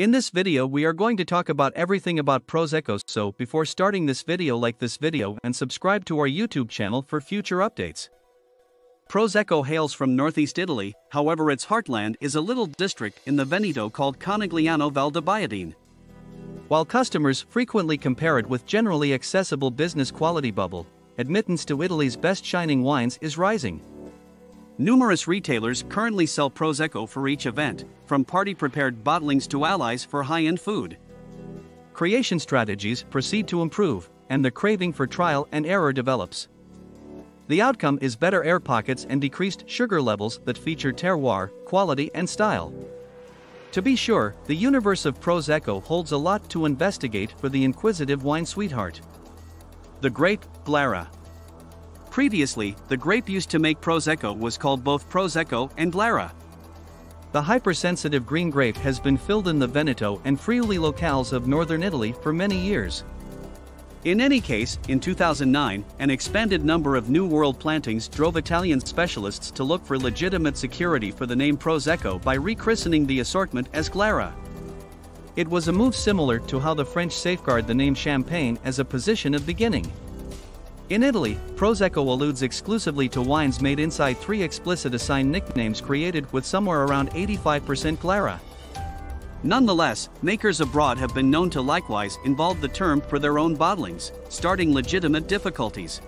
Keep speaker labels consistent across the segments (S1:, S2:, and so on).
S1: In this video we are going to talk about everything about Prosecco, so before starting this video, like this video and subscribe to our YouTube channel for future updates. Prosecco hails from northeast Italy, however its heartland is a little district in the Veneto called Conegliano Valdobbiadene. While customers frequently compare it with generally accessible business quality bubble, admittance to Italy's best shining wines is rising. Numerous retailers currently sell Prosecco for each event, from party-prepared bottlings to allies for high-end food. Creation strategies proceed to improve, and the craving for trial and error develops. The outcome is better air pockets and decreased sugar levels that feature terroir, quality and style. To be sure, the universe of Prosecco holds a lot to investigate for the inquisitive wine sweetheart. The Grape, Glera. Previously, the grape used to make Prosecco was called both Prosecco and Glera. The hypersensitive green grape has been filled in the Veneto and Friuli locales of northern Italy for many years. In any case, in 2009, an expanded number of New World plantings drove Italian specialists to look for legitimate security for the name Prosecco by rechristening the assortment as Glera. It was a move similar to how the French safeguard the name Champagne as a position of beginning. In Italy, Prosecco alludes exclusively to wines made inside three explicit assigned nicknames created with somewhere around 85% Glera. Nonetheless, makers abroad have been known to likewise involve the term for their own bottlings, starting legitimate difficulties.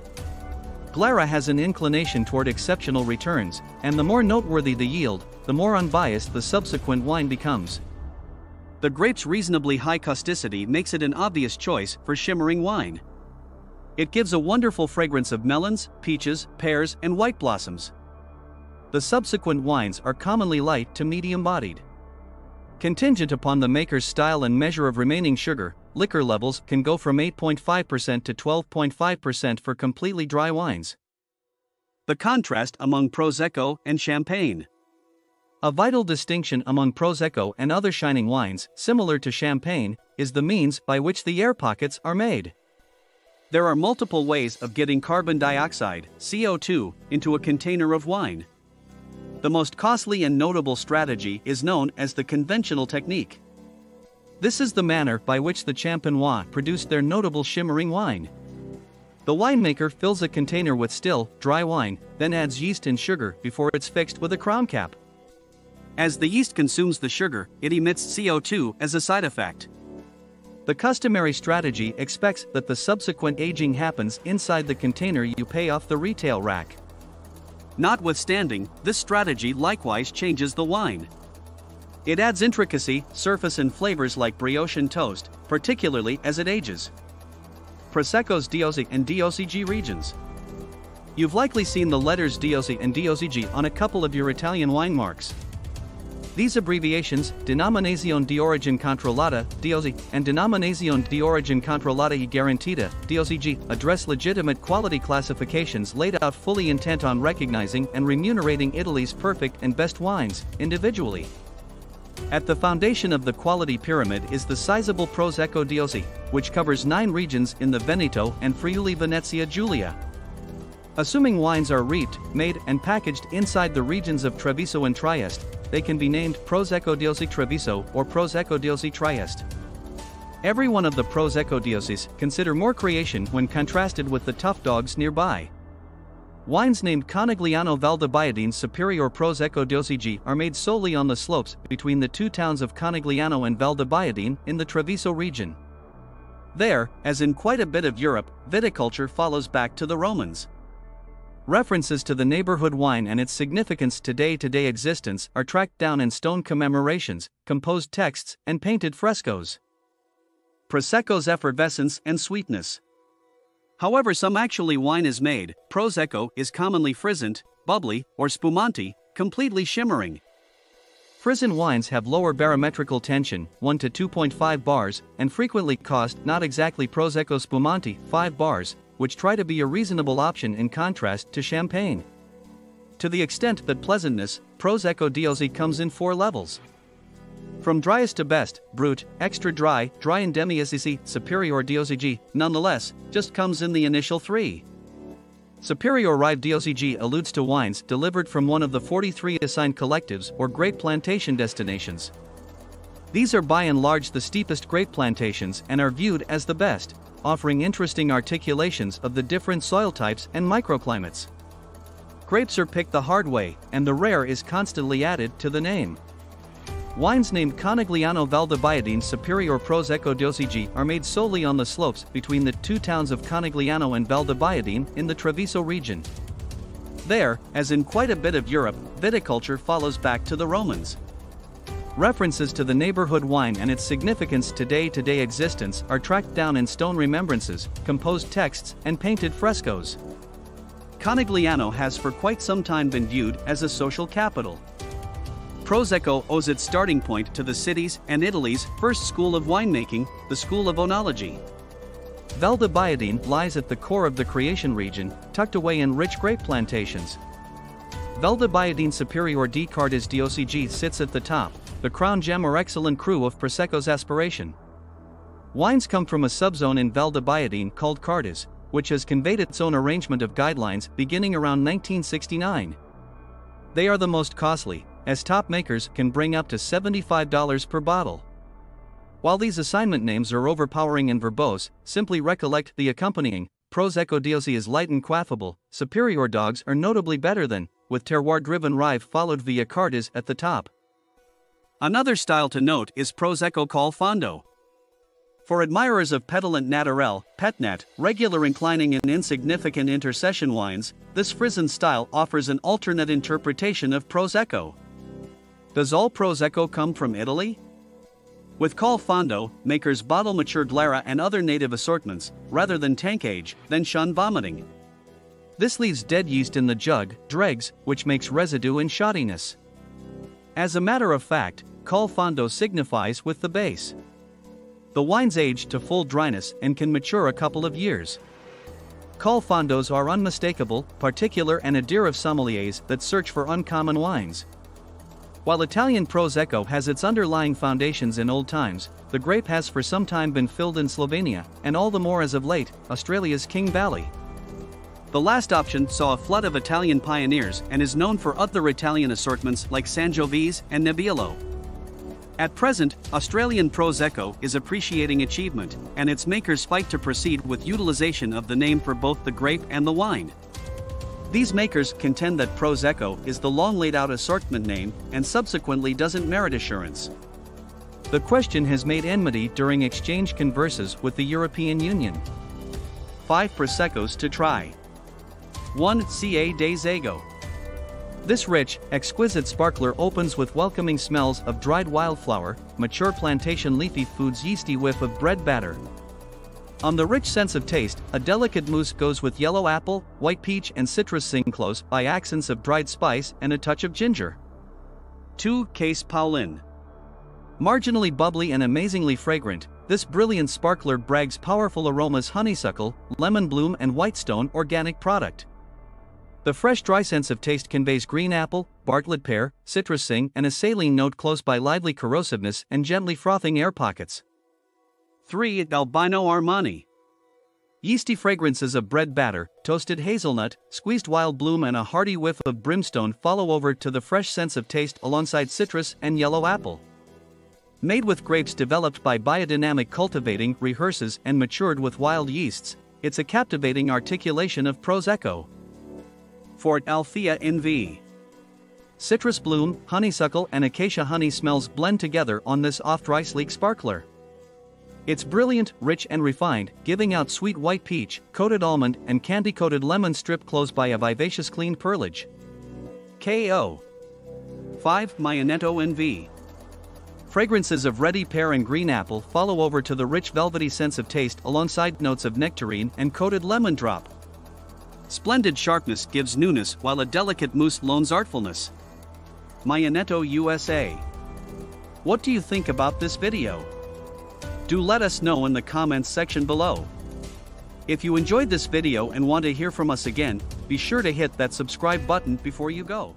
S1: Glera has an inclination toward exceptional returns, and the more noteworthy the yield, the more unbiased the subsequent wine becomes. The grape's reasonably high causticity makes it an obvious choice for shimmering wine. It gives a wonderful fragrance of melons, peaches, pears, and white blossoms. The subsequent wines are commonly light to medium-bodied. Contingent upon the maker's style and measure of remaining sugar, liquor levels can go from 8.5% to 12.5% for completely dry wines. The contrast among Prosecco and Champagne. A vital distinction among Prosecco and other shining wines, similar to Champagne, is the means by which the air pockets are made. There are multiple ways of getting carbon dioxide, CO2, into a container of wine. The most costly and notable strategy is known as the conventional technique. This is the manner by which the Champenois produced their notable shimmering wine. The winemaker fills a container with still, dry wine, then adds yeast and sugar before it's fixed with a crown cap. As the yeast consumes the sugar, it emits CO2 as a side effect. The customary strategy expects that the subsequent aging happens inside the container you pay off the retail rack. Notwithstanding, this strategy likewise changes the wine. It adds intricacy, surface and flavors like brioche and toast, particularly as it ages. Prosecco's DOC and DOCG regions. You've likely seen the letters DOC and DOCG on a couple of your Italian wine marks. These abbreviations, Denominazione di Origine Controllata, DOC, and Denominazione di Origine Controllata e Garantita, DOCG, address legitimate quality classifications laid out fully intent on recognizing and remunerating Italy's perfect and best wines, individually. At the foundation of the quality pyramid is the sizable Prosecco DOC, which covers 9 regions in the Veneto and Friuli Venezia Giulia. Assuming wines are reaped, made, and packaged inside the regions of Treviso and Trieste, they can be named Prosecco DOC Treviso or Prosecco DOC Trieste. Every one of the Prosecco DOCs consider more creation when contrasted with the tough dogs nearby. Wines named Conegliano Valdobbiadene Superior Prosecco DOCG are made solely on the slopes between the two towns of Conegliano and Valdobbiadene in the Treviso region. There, as in quite a bit of Europe, viticulture follows back to the Romans. References to the neighborhood wine and its significance to day-to-day existence are tracked down in stone commemorations, composed texts, and painted frescoes. Prosecco's effervescence and sweetness. However some actually wine is made, Prosecco is commonly frizzant, bubbly, or spumante, completely shimmering. Frizzen wines have lower barometrical tension, 1 to 2.5 bars, and frequently cost not exactly Prosecco spumante, 5 bars, which try to be a reasonable option in contrast to Champagne. To the extent that pleasantness, Prosecco DOC comes in 4 levels. From driest to best, brut, extra dry, dry and demi-SEC, superior DOCG, nonetheless, just comes in the initial 3. Superior arrived DOCG alludes to wines delivered from one of the 43 assigned collectives or grape plantation destinations. These are by and large the steepest grape plantations and are viewed as the best, offering interesting articulations of the different soil types and microclimates. Grapes are picked the hard way, and the rare is constantly added to the name. Wines named Conegliano Valdobbiadene Superior Prosecco DOCG are made solely on the slopes between the two towns of Conegliano and Valdobbiadene in the Treviso region. There, as in quite a bit of Europe, viticulture follows back to the Romans. References to the neighborhood wine and its significance to day-to-day existence are tracked down in stone remembrances, composed texts, and painted frescoes. Conegliano has for quite some time been viewed as a social capital. Prosecco owes its starting point to the city's and Italy's first school of winemaking, the School of Oenology. Valdobbiadene lies at the core of the Creation region, tucked away in rich grape plantations. Valdobbiadene Superior di Cardis DOCG sits at the top, the crown gem or excellent cru of Prosecco's aspiration. Wines come from a subzone in Valdobbiadene called Cardis, which has conveyed its own arrangement of guidelines beginning around 1969. They are the most costly, as top makers can bring up to $75 per bottle. While these assignment names are overpowering and verbose, simply recollect the accompanying. Prosecco DOC is light and quaffable, superior dogs are notably better than, with terroir-driven rive followed via Cardis at the top. Another style to note is Prosecco col fondo. For admirers of petulant naturel, petnat, regular inclining and insignificant intercession wines, this Frisian style offers an alternate interpretation of Prosecco. Does all Prosecco come from Italy? With col fondo, makers bottle mature Glera and other native assortments, rather than tank age, then shun vomiting. This leaves dead yeast in the jug, dregs, which makes residue and shoddiness. As a matter of fact, col fondo signifies with the base. The wines age to full dryness and can mature a couple of years. Col fondos are unmistakable, particular and a dear of sommeliers that search for uncommon wines. While Italian Prosecco has its underlying foundations in old times, the grape has for some time been filled in Slovenia, and all the more as of late, Australia's King Valley. The last option saw a flood of Italian pioneers and is known for other Italian assortments like Sangiovese and Nebbiolo. At present, Australian Prosecco is appreciating achievement, and its makers fight to proceed with utilization of the name for both the grape and the wine. These makers contend that Prosecco is the long laid out assortment name and subsequently doesn't merit assurance. The question has made enmity during exchange converses with the European Union. 5 Proseccos to try. 1 Ca de Zago. This rich, exquisite sparkler opens with welcoming smells of dried wildflower, mature plantation leafy foods, yeasty whiff of bread batter. On the rich sense of taste, a delicate mousse goes with yellow apple, white peach and citrus close by accents of dried spice and a touch of ginger. 2 Case Paulin. Marginally bubbly and amazingly fragrant, this brilliant sparkler brags powerful aromas honeysuckle, lemon bloom and whitestone organic product. The fresh dry sense of taste conveys green apple, Bartlett pear, citrus and a saline note close by lively corrosiveness and gently frothing air pockets. 3 Albino Armani. Yeasty fragrances of bread batter, toasted hazelnut, squeezed wild bloom and a hearty whiff of brimstone follow over to the fresh sense of taste alongside citrus and yellow apple. Made with grapes developed by biodynamic cultivating, rehearses and matured with wild yeasts, it's a captivating articulation of Prosecco. 4 Althea NV. Citrus bloom, honeysuckle and acacia honey smells blend together on this off-dry sleek sparkler. It's brilliant, rich and refined, giving out sweet white peach, coated almond and candy-coated lemon strip closed by a vivacious clean perlage. KO. 5 Maionetto NV. Fragrances of ready pear and green apple follow over to the rich velvety sense of taste alongside notes of nectarine and coated lemon drop. Splendid sharpness gives newness while a delicate mousse loans artfulness. Maionetto USA. What do you think about this video? Do let us know in the comments section below. If you enjoyed this video and want to hear from us again, be sure to hit that subscribe button before you go.